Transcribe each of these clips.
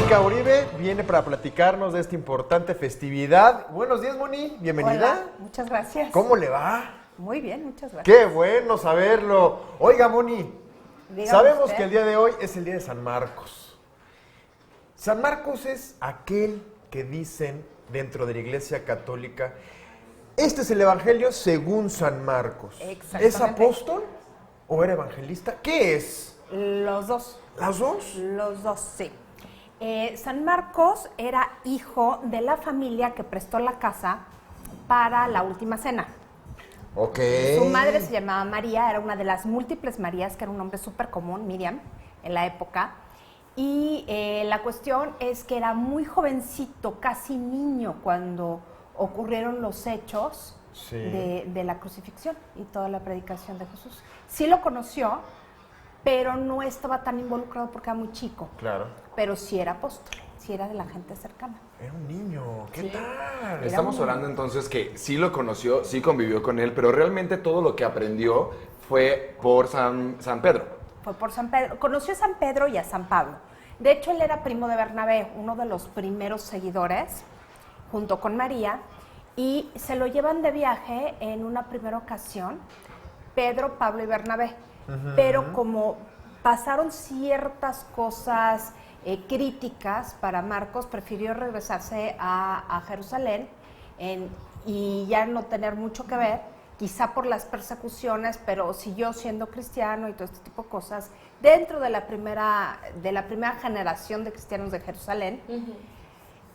Mónica Uribe viene para platicarnos de esta importante festividad. Buenos días, Moni, bienvenida. Hola, muchas gracias. ¿Cómo le va? Muy bien, muchas gracias. Qué bueno saberlo. Oiga, Moni, Dígame sabemos usted. que el día de hoy es el día de San Marcos. San Marcos es aquel que dicen dentro de la Iglesia Católica, este es el Evangelio según San Marcos. Exactamente. ¿Es apóstol o era evangelista? ¿Qué es? Los dos. ¿Las dos? Los dos, sí. San Marcos era hijo de la familia que prestó la casa para la última cena. Ok. Su madre se llamaba María, era una de las múltiples Marías, que era un nombre súper común, Miriam, en la época. Y la cuestión es que era muy jovencito, casi niño, cuando ocurrieron los hechos Sí. de la crucifixión y toda la predicación de Jesús. Sí lo conoció, pero no estaba tan involucrado porque era muy chico. Claro. Pero sí era apóstol, sí era de la gente cercana. Era un niño. ¿Qué Sí. tal? Estamos hablando entonces que sí lo conoció, sí convivió con él, pero realmente todo lo que aprendió fue por San Pedro. Fue por San Pedro. Conoció a San Pedro y a San Pablo. De hecho, él era primo de Bernabé, uno de los primeros seguidores, junto con María, y se lo llevan de viaje en una primera ocasión, Pedro, Pablo y Bernabé. Pero como pasaron ciertas cosas críticas para Marcos, prefirió regresarse a Jerusalén y ya no tener mucho que ver, quizá por las persecuciones, pero siguió siendo cristiano y todo este tipo de cosas dentro de la primera generación de cristianos de Jerusalén.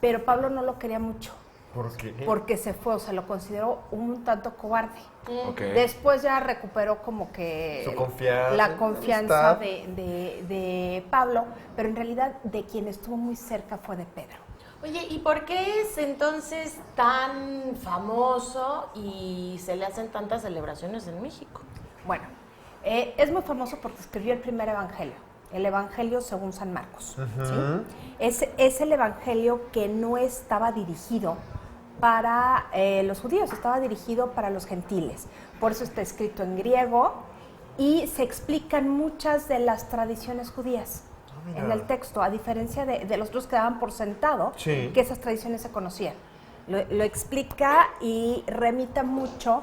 Pero Pablo no lo quería mucho. ¿Por qué? Porque se fue, o sea, lo consideró un tanto cobarde. Ok. Después ya recuperó como que Su confianza, la confianza amistad. de Pablo, pero en realidad de quien estuvo muy cerca fue de Pedro. Oye, ¿y por qué es entonces tan famoso y se le hacen tantas celebraciones en México? Bueno, es muy famoso porque escribió el primer evangelio, el Evangelio según San Marcos. ¿Sí? Es el evangelio que no estaba dirigido para los judíos, estaba dirigido para los gentiles. Por eso está escrito en griego y se explican muchas de las tradiciones judías en el texto, a diferencia de los otros que daban por sentado Sí. que esas tradiciones se conocían. Lo explica y remita mucho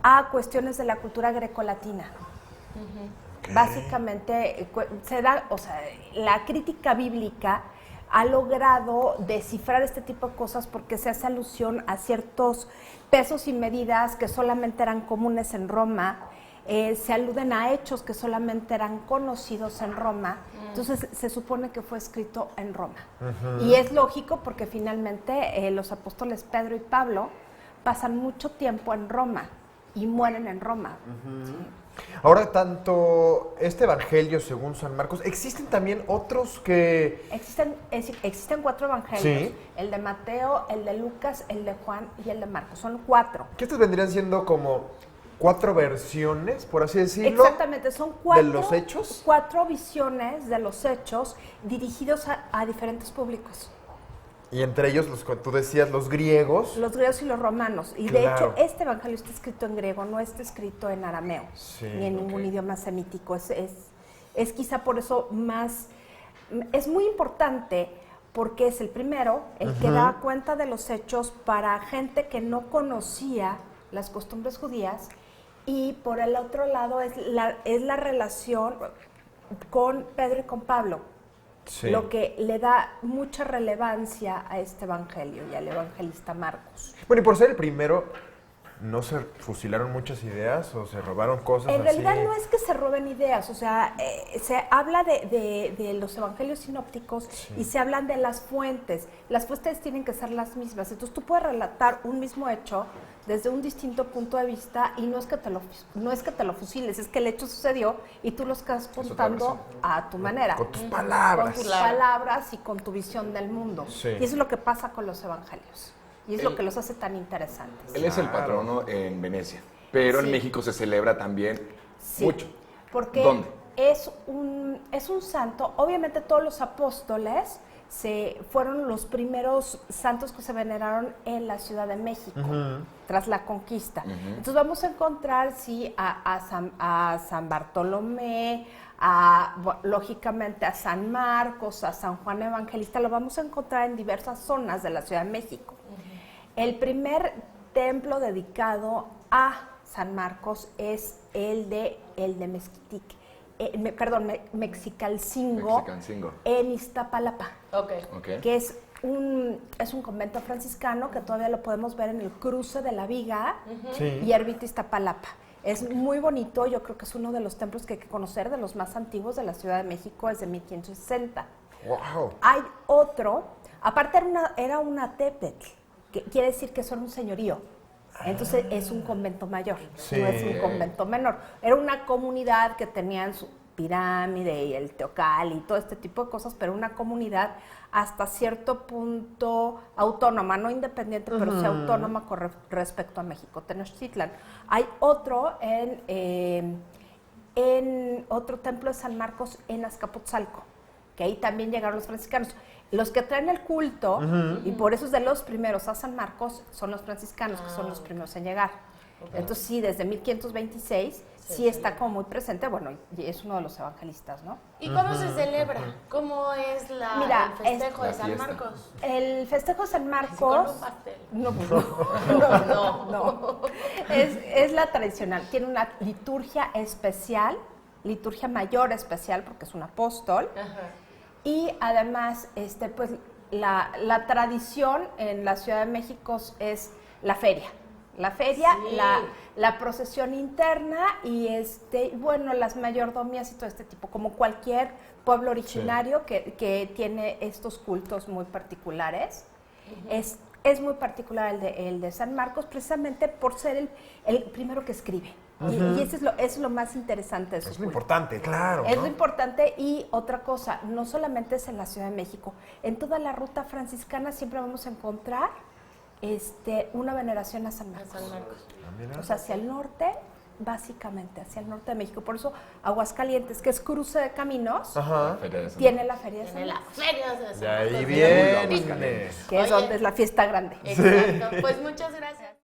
a cuestiones de la cultura grecolatina. Básicamente se da, o sea, la crítica bíblica ha logrado descifrar este tipo de cosas porque se hace alusión a ciertos pesos y medidas que solamente eran comunes en Roma, se aluden a hechos que solamente eran conocidos en Roma, entonces se supone que fue escrito en Roma. Y es lógico porque finalmente los apóstoles Pedro y Pablo pasan mucho tiempo en Roma y mueren en Roma. ¿Sí? Ahora, tanto este Evangelio según San Marcos, ¿existen también otros que...? Existen 4 evangelios, Sí. el de Mateo, el de Lucas, el de Juan y el de Marcos, son 4. que estos vendrían siendo como 4 versiones, por así decirlo? Exactamente, son 4 ¿De los hechos? 4 visiones de los hechos dirigidos a diferentes públicos, Y entre ellos, los que tú decías, los griegos. los griegos y los romanos. Y de Claro. hecho, este evangelio está escrito en griego, no está escrito en arameo, Sí, ni en ningún ok. idioma semítico. Es quizá por eso más... Es muy importante porque es el primero, el que da cuenta de los hechos para gente que no conocía las costumbres judías, y por el otro lado es la relación con Pedro y con Pablo, Sí. lo que le da mucha relevancia a este evangelio y al evangelista Marcos. Bueno, y por ser el primero, ¿no se fusilaron muchas ideas o se robaron cosas En así? realidad no es que se roben ideas, o sea, se habla de los evangelios sinópticos y se hablan de las fuentes. Las fuentes tienen que ser las mismas. Entonces tú puedes relatar un mismo hecho desde un distinto punto de vista y no es que te lo fusiles, es que el hecho sucedió y tú lo estás contando a tu manera. Con tus palabras. Con tus palabras y con tu visión del mundo. Sí. Y eso es lo que pasa con los evangelios. Y es lo El- que los hace tan interesantes. Él es el patrono en Venecia, pero Sí. en México se celebra también Sí, mucho. porque ¿Dónde? es un santo, obviamente todos los apóstoles fueron los primeros santos que se veneraron en la Ciudad de México, tras la conquista. Entonces vamos a encontrar, sí, a San Bartolomé, lógicamente a San Marcos, a San Juan Evangelista, lo vamos a encontrar en diversas zonas de la Ciudad de México. El primer templo dedicado a San Marcos es el de Mezquitic. Mexicalcingo, en Iztapalapa, que es un convento franciscano que todavía lo podemos ver en el cruce de la Viga y Ermita Iztapalapa. Es muy bonito, yo creo que es uno de los templos que hay que conocer, de los más antiguos de la Ciudad de México, es de 1560. Wow. Hay otro, aparte era una tepetl, que quiere decir que son un señorío. Entonces es un convento mayor, no es un convento menor. Era una comunidad que tenían su pirámide y el teocal y todo este tipo de cosas, pero una comunidad hasta cierto punto autónoma, no independiente, pero sí autónoma con respecto a México, Tenochtitlan. Hay otro en otro templo de San Marcos en Azcapotzalco, que ahí también llegaron los franciscanos. Los que traen el culto, y por eso es de los primeros a San Marcos, son los franciscanos, que son los primeros en llegar. Entonces sí, desde 1526 sí está como muy presente, bueno, y es uno de los evangelistas, ¿no? ¿Y cómo se celebra? ¿Cómo es el festejo de San Marcos? El festejo de San Marcos... ¿Con un pastel? No. Es la tradicional, tiene una liturgia especial, liturgia mayor especial, porque es un apóstol. Y además, pues la tradición en la Ciudad de México es la feria. La feria, la procesión interna y bueno, las mayordomías y todo este tipo, como cualquier pueblo originario que tiene estos cultos muy particulares. Es muy particular el de San Marcos, precisamente por ser el primero que escribe. Y eso es lo más interesante de su culto. Es lo importante, claro. Es lo importante. Y otra cosa, no solamente es en la Ciudad de México, en toda la ruta franciscana siempre vamos a encontrar una veneración a San Marcos. O sea, hacia el norte, básicamente, hacia el norte de México. Por eso Aguascalientes, que es cruce de caminos, tiene la Feria de San Marcos. De ahí viene. Que es donde es la fiesta grande. Exacto. Pues muchas gracias.